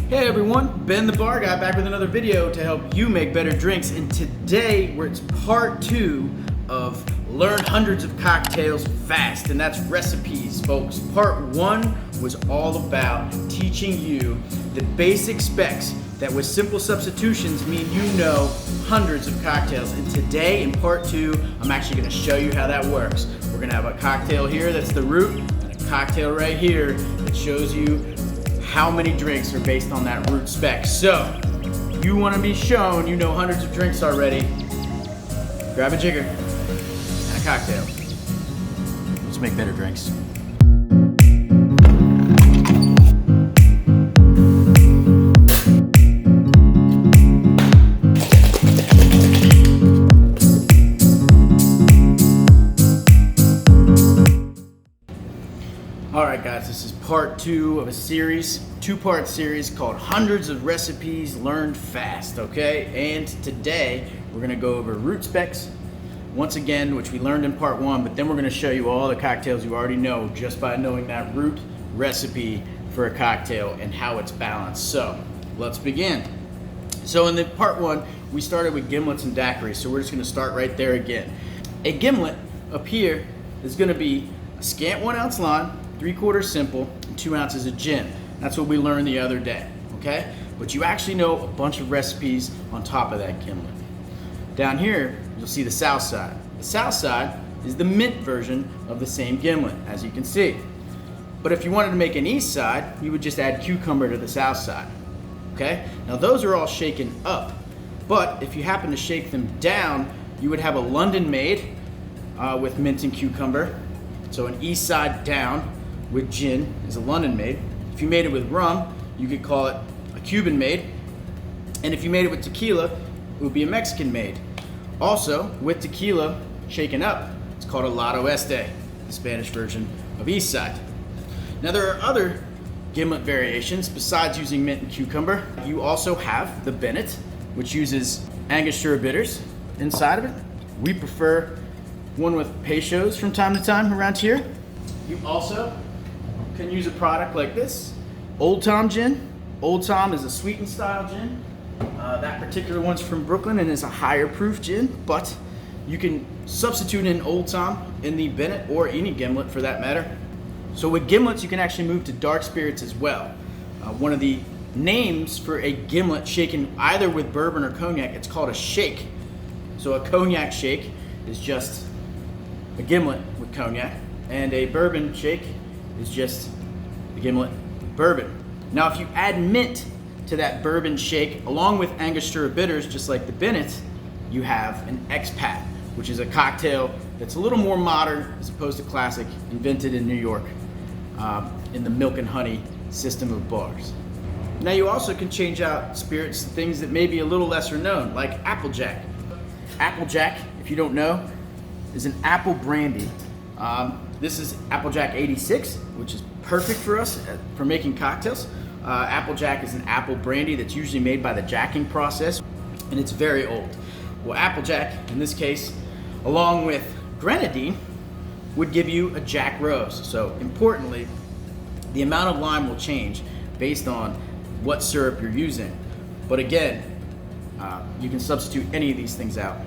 Hey everyone, Ben the Bar Guy back with another video to help you make better drinks. And today, it's part 2 of Learn Hundreds of Cocktails Fast, and that's recipes, folks. Part 1 was all about teaching you the basic specs that with simple substitutions mean you know hundreds of cocktails. And today, in part 2, I'm actually gonna show you how that works. We're gonna have a cocktail here, that's the root, and a cocktail right here that shows you how many drinks are based on that root spec. So, you want to be shown you know hundreds of drinks already. Grab a jigger and a cocktail. Let's make better drinks. Alright guys, this is part 2 of a series, 2-part series called Hundreds of Recipes Learned Fast, okay? And today, we're gonna go over root specs, once again, which we learned in part 1, but then we're gonna show you all the cocktails you already know just by knowing that root recipe for a cocktail and how it's balanced. So, let's begin. So in the part 1, we started with gimlets and daiquiris, so we're just gonna start right there again. A gimlet up here is gonna be a scant 1 ounce lime, 3/4 simple, and 2 ounces of gin. That's what we learned the other day, okay? But you actually know a bunch of recipes on top of that gimlet. Down here, you'll see the south side. The south side is the mint version of the same gimlet, as you can see. But if you wanted to make an east side, you would just add cucumber to the south side, okay? Now those are all shaken up, but if you happen to shake them down, you would have a London made with mint and cucumber. So an east side down with gin is a London made. If you made it with rum, you could call it a Cuban made. And if you made it with tequila, it would be a Mexican made. Also, with tequila shaken up, it's called a Lado Este, the Spanish version of east side. Now there are other gimlet variations besides using mint and cucumber. You also have the Bennett, which uses Angostura bitters inside of it. We prefer one with Peychaud's from time to time around here. You also can use a product like this, Old Tom gin. Old Tom is a sweetened style gin. That particular one's from Brooklyn and is a higher proof gin, but you can substitute in Old Tom in the Bennett or any gimlet for that matter. So with gimlets, you can actually move to dark spirits as well. One of the names for a gimlet shaken either with bourbon or cognac, it's called a shake. So a cognac shake is just a gimlet with cognac, and a bourbon shake is just a gimlet with bourbon. Now if you add mint to that bourbon shake along with Angostura bitters, just like the Bennett, you have an expat, which is a cocktail that's a little more modern as opposed to classic, invented in New York in the milk and honey system of bars. Now you also can change out spirits, things that may be a little lesser known, like Applejack. Applejack, if you don't know, is an apple brandy. This is Applejack 86, which is perfect for us for making cocktails. Applejack is an apple brandy that's usually made by the jacking process, and it's very old. Well, Applejack, in this case, along with grenadine, would give you a Jack Rose. So importantly, the amount of lime will change based on what syrup you're using. But again, you can substitute any of these things out,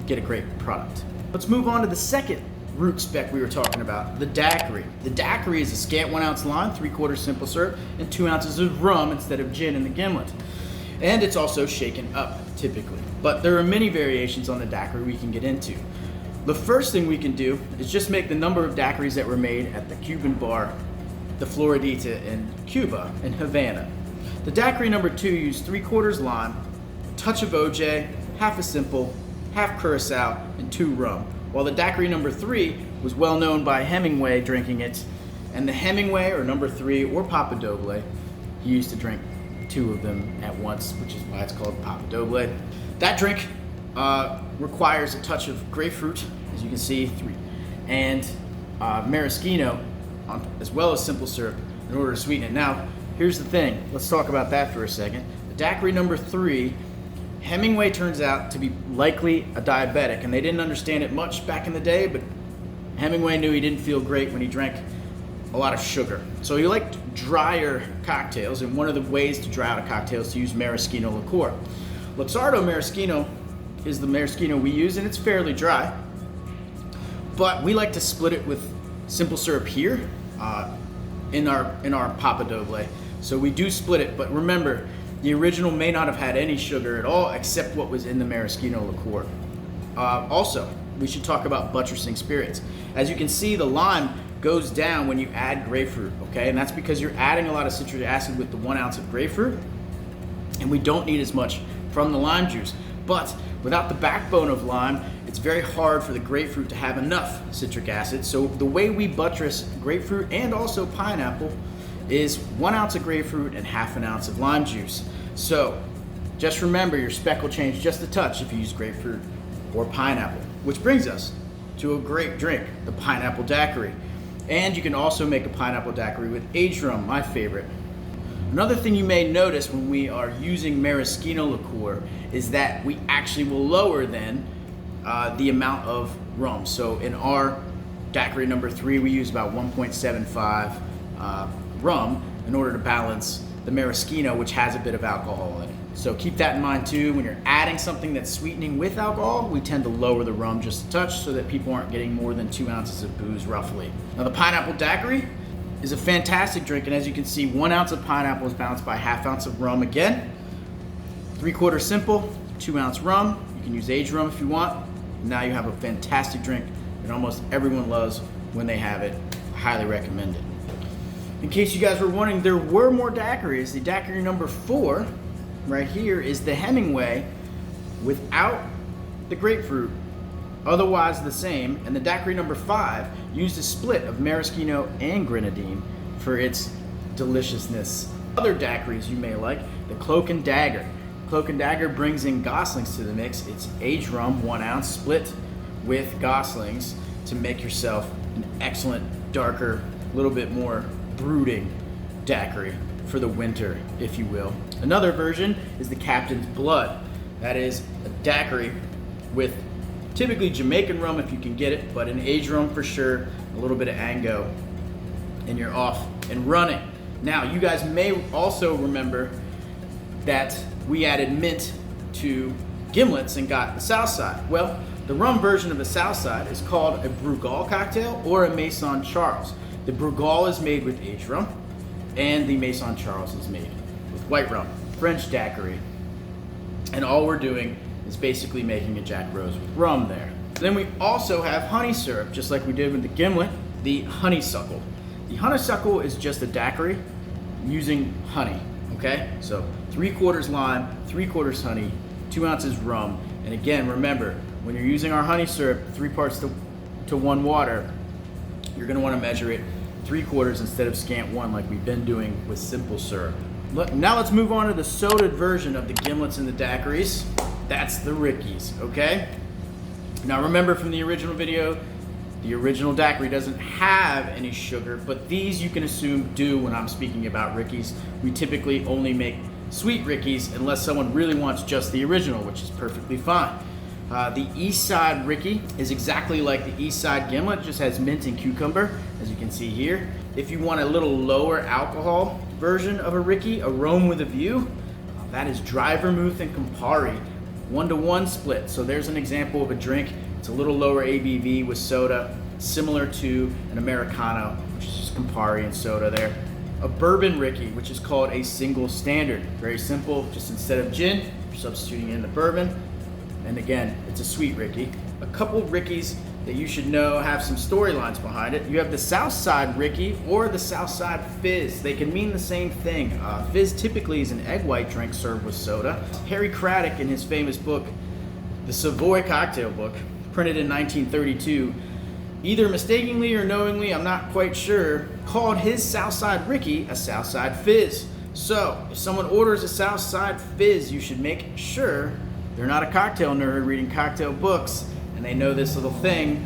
get a great product. Let's move on to the second root spec we were talking about, the daiquiri. The daiquiri is a scant 1 ounce lime, 3/4 simple syrup, and 2 ounces of rum instead of gin in the gimlet. And it's also shaken up, typically. But there are many variations on the daiquiri we can get into. The first thing we can do is just make the number of daiquiris that were made at the Cuban bar, the Floridita in Cuba, in Havana. The daiquiri number 2 used 3/4 lime, a touch of OJ, half a simple, half curacao, and 2 rum. While the daiquiri number 3 was well known by Hemingway drinking it, and the Hemingway or number 3 or Papa Doble, he used to drink 2 of them at once, which is why it's called Papa Doble. That drink requires a touch of grapefruit, as you can see, 3, and maraschino, as well as simple syrup, in order to sweeten it. Now, here's the thing. Let's talk about that for a second. The daiquiri number 3, Hemingway turns out to be likely a diabetic, and they didn't understand it much back in the day, but Hemingway knew he didn't feel great when he drank a lot of sugar. So he liked drier cocktails, and one of the ways to dry out a cocktail is to use maraschino liqueur. Luxardo maraschino is the maraschino we use, and it's fairly dry, but we like to split it with simple syrup here in our Papa Doble. So we do split it, but remember, the original may not have had any sugar at all except what was in the maraschino liqueur. Also, we should talk about buttressing spirits. As you can see, the lime goes down when you add grapefruit, okay? And that's because you're adding a lot of citric acid with the 1 ounce of grapefruit, and we don't need as much from the lime juice. But without the backbone of lime, it's very hard for the grapefruit to have enough citric acid. So the way we buttress grapefruit and also pineapple is 1 ounce of grapefruit and ½ an ounce of lime juice. So just remember, your spec will change just a touch if you use grapefruit or pineapple, which brings us to a great drink, the pineapple daiquiri. And you can also make a pineapple daiquiri with aged rum, my favorite. Another thing you may notice when we are using maraschino liqueur is that we actually will lower then the amount of rum. So in our daiquiri number 3, we use about 1.75 rum in order to balance the maraschino, which has a bit of alcohol in it. So keep that in mind too. When you're adding something that's sweetening with alcohol, we tend to lower the rum just a touch so that people aren't getting more than 2 ounces of booze roughly. Now the pineapple daiquiri is a fantastic drink, and as you can see, 1 ounce of pineapple is balanced by ½ ounce of rum again. 3/4 simple, 2 ounce rum. You can use aged rum if you want. Now you have a fantastic drink that almost everyone loves when they have it. I highly recommend it. In case you guys were wondering, there were more daiquiris. The daiquiri number 4 right here is the Hemingway without the grapefruit, otherwise the same, and the daiquiri number 5 used a split of maraschino and grenadine for its deliciousness. Other daiquiris you may like, the Cloak and Dagger. Cloak and Dagger brings in Goslings to the mix. It's aged rum, 1 ounce, split with Goslings to make yourself an excellent, darker, a little bit more brooding daiquiri for the winter, if you will. Another version is the Captain's Blood. That is a daiquiri with typically Jamaican rum if you can get it, but an aged rum for sure, a little bit of Ango, and you're off and running. Now, you guys may also remember that we added mint to Gimlets and got the Southside. Well, the rum version of the Southside is called a Brugal cocktail or a Maison Charles. The Brugal is made with aged rum, and the Maison Charles is made with white rum, French daiquiri. And all we're doing is basically making a Jack Rose with rum there. Then we also have honey syrup, just like we did with the Gimlet, the honeysuckle. The honeysuckle is just a daiquiri using honey, okay? So 3/4 lime, 3/4 honey, 2 ounces rum. And again, remember, when you're using our honey syrup, 3 parts to 1 water, you're gonna wanna measure it 3/4 instead of scant 1 like we've been doing with simple syrup. Now let's move on to the soda version of the Gimlets and the daiquiris. That's the Rickeys, okay? Now remember from the original video, the original daiquiri doesn't have any sugar, but these you can assume do when I'm speaking about Rickeys. We typically only make sweet Rickeys unless someone really wants just the original, which is perfectly fine. The East Side Rickey is exactly like the East Side Gimlet, just has mint and cucumber, as you can see here. If you want a little lower alcohol version of a Rickey, a Rome with a View, that is dry vermouth and Campari, 1-to-1 split. So there's an example of a drink. It's a little lower ABV with soda, similar to an Americano, which is just Campari and soda there. A bourbon Rickey, which is called a single standard. Very simple, just instead of gin, you're substituting in the bourbon. And again, it's a sweet Rickey. A couple Rickeys that you should know have some storylines behind it. You have the Southside Rickey or the Southside Fizz. They can mean the same thing. Fizz typically is an egg white drink served with soda. Harry Craddock, in his famous book, the Savoy Cocktail Book, printed in 1932, either mistakenly or knowingly, I'm not quite sure, called his Southside Rickey a Southside Fizz. So, if someone orders a Southside Fizz, you should make sure they're not a cocktail nerd reading cocktail books, and they know this little thing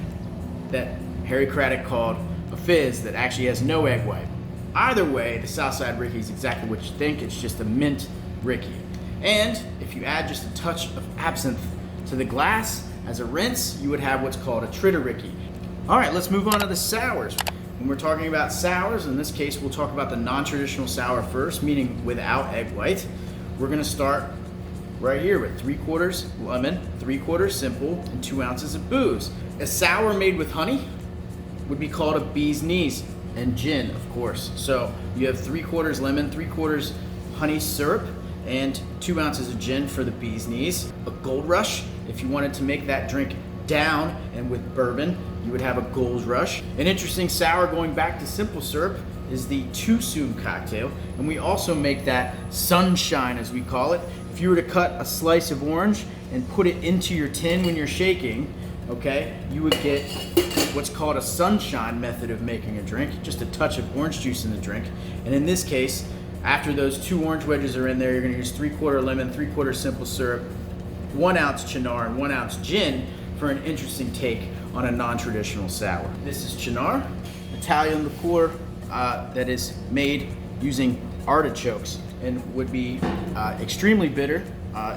that Harry Craddock called a fizz that actually has no egg white. Either way, the Southside Rickey is exactly what you think. It's just a mint Rickey. And if you add just a touch of absinthe to the glass as a rinse, you would have what's called a Tritter Rickey. All right, let's move on to the sours. when we're talking about sours, in this case, we'll talk about the non-traditional sour first, meaning without egg white. We're gonna start right here with 3/4 lemon, 3/4 simple, and 2 ounces of booze. A sour made with honey would be called a bee's knees, and gin, of course. So you have 3/4 lemon, 3/4 honey syrup, and 2 ounces of gin for the bee's knees. A Gold Rush, if you wanted to make that drink down and with bourbon, you would have a Gold Rush. An interesting sour going back to simple syrup is the Too Soon cocktail, and we also make that sunshine, as we call it. If you were to cut a slice of orange and put it into your tin when you're shaking, okay, you would get what's called a sunshine method of making a drink, just a touch of orange juice in the drink. And in this case, after those 2 orange wedges are in there, you're gonna use 3/4 lemon, 3/4 simple syrup, 1 ounce Chinar, and 1 ounce gin for an interesting take on a non-traditional sour. This is Chinar, Italian liqueur that is made using artichokes and would be extremely bitter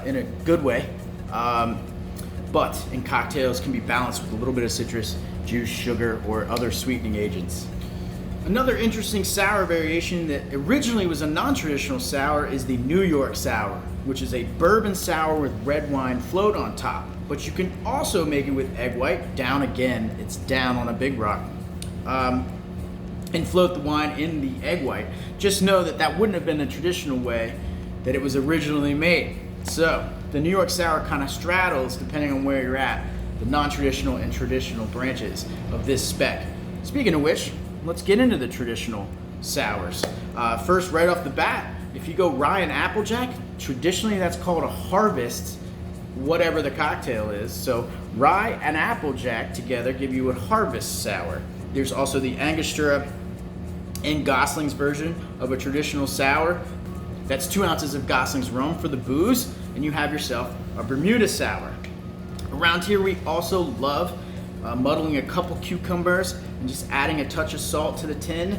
in a good way, but in cocktails can be balanced with a little bit of citrus, juice, sugar, or other sweetening agents. Another interesting sour variation that originally was a non-traditional sour is the New York Sour, which is a bourbon sour with red wine float on top. But you can also make it with egg white, down again, it's down on a big rock, and float the wine in the egg white. Just know that that wouldn't have been the traditional way that it was originally made. So the New York Sour kind of straddles, depending on where you're at, the non-traditional and traditional branches of this spec. Speaking of which, let's get into the traditional sours. First, right off the bat, if you go rye and applejack, traditionally that's called a harvest, whatever the cocktail is. So rye and applejack together give you a harvest sour. There's also the Angostura and Gosling's version of a traditional sour. That's 2 ounces of Gosling's rum for the booze, and you have yourself a Bermuda sour. Around here, we also love muddling a couple cucumbers and just adding a touch of salt to the tin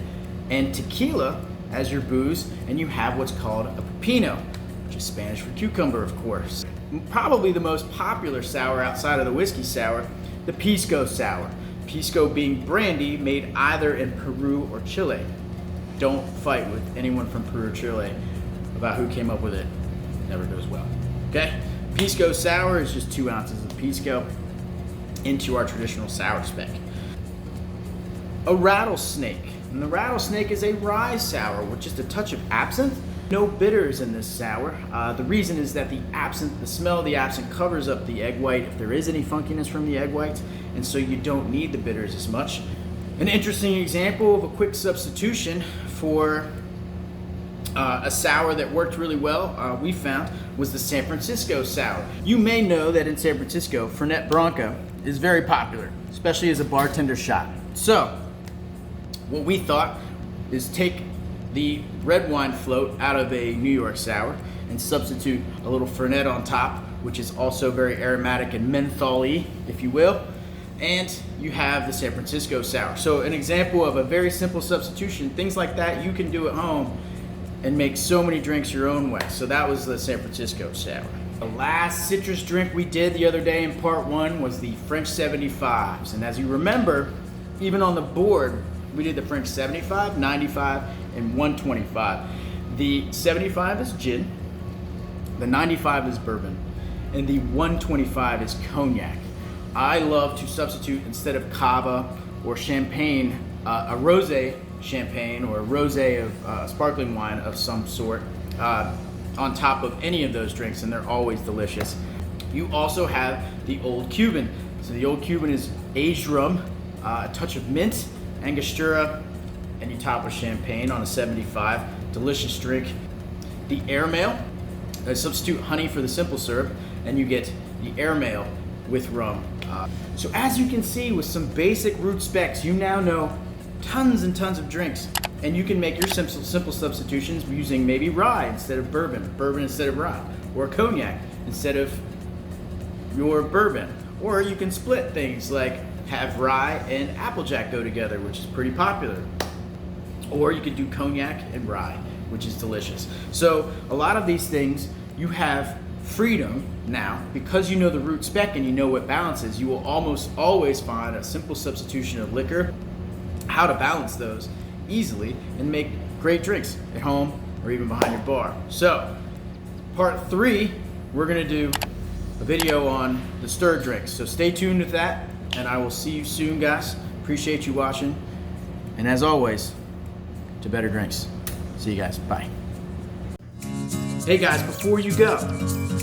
and tequila as your booze, and you have what's called a pepino, which is Spanish for cucumber, of course. Probably the most popular sour outside of the whiskey sour, the Pisco sour. Pisco being brandy made either in Peru or Chile. Don't fight with anyone from Peru or Chile about who came up with it. Never goes well. Okay? Pisco sour is just 2 ounces of Pisco into our traditional sour spec. A rattlesnake. And the rattlesnake is a rye sour with just a touch of absinthe. No bitters in this sour. The reason is that the absinthe, the smell of the absinthe covers up the egg white if there is any funkiness from the egg white, and so you don't need the bitters as much. An interesting example of a quick substitution for a sour that worked really well, we found, was the San Francisco sour. You may know that in San Francisco, Fernet Branca is very popular, especially as a bartender shot. So, what we thought is take the red wine float out of a New York sour and substitute a little Fernet on top, which is also very aromatic and menthol-y, if you will, and you have the San Francisco sour. So an example of a very simple substitution, things like that you can do at home and make so many drinks your own way. So that was the San Francisco sour. The last citrus drink we did the other day in part 1 was the French 75s. And as you remember, even on the board, we did the French 75, 95, and 125. The 75 is gin, the 95 is bourbon, and the 125 is cognac. I love to substitute, instead of cava or champagne, a rosé champagne or a rosé of sparkling wine of some sort on top of any of those drinks, and they're always delicious. You also have the Old Cuban. So the Old Cuban is aged rum, a touch of mint, Angostura, and you top with champagne on a 75. Delicious drink. The airmail, substitute honey for the simple syrup, and you get the airmail with rum. So as you can see, with some basic root specs, you now know tons and tons of drinks, and you can make your simple substitutions using maybe rye instead of bourbon, bourbon instead of rye, or cognac instead of your bourbon. Or you can split things like have rye and applejack go together, which is pretty popular. Or you could do cognac and rye, which is delicious. So a lot of these things, you have freedom now, because you know the root spec and you know what balances. You will almost always find a simple substitution of liquor how to balance those easily and make great drinks at home or even behind your bar. So, part 3, we're gonna do a video on the stir drinks. So stay tuned with that, and I will see you soon, guys. Appreciate you watching. And as always, to better drinks. See you guys, bye. Hey guys, before you go,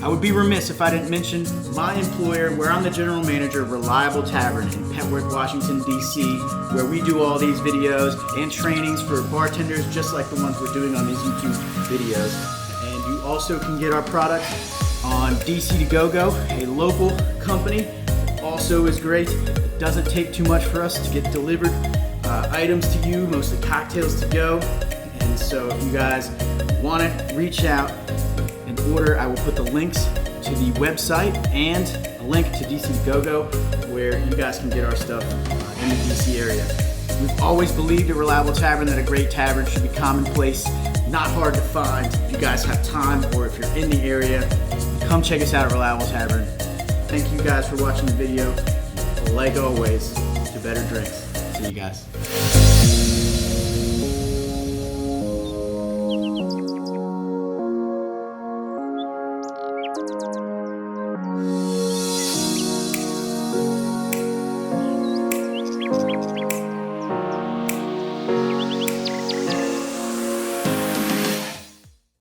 I would be remiss if I didn't mention my employer, where I'm the general manager of Reliable Tavern in Petworth, Washington, D.C., where we do all these videos and trainings for bartenders just like the ones we're doing on these YouTube videos. And you also can get our product on DC to Go, a local company. Also is great. It doesn't take too much for us to get delivered items to you, mostly cocktails to go. And so if you guys want to reach out and order, I will put the links to the website and a link to DC to Go, where you guys can get our stuff in the DC area. We've always believed at Reliable Tavern that a great tavern should be commonplace, not hard to find. If you guys have time or if you're in the area, come check us out at Reliable Tavern. Thank you guys for watching the video. Like always, to better drinks. See you guys.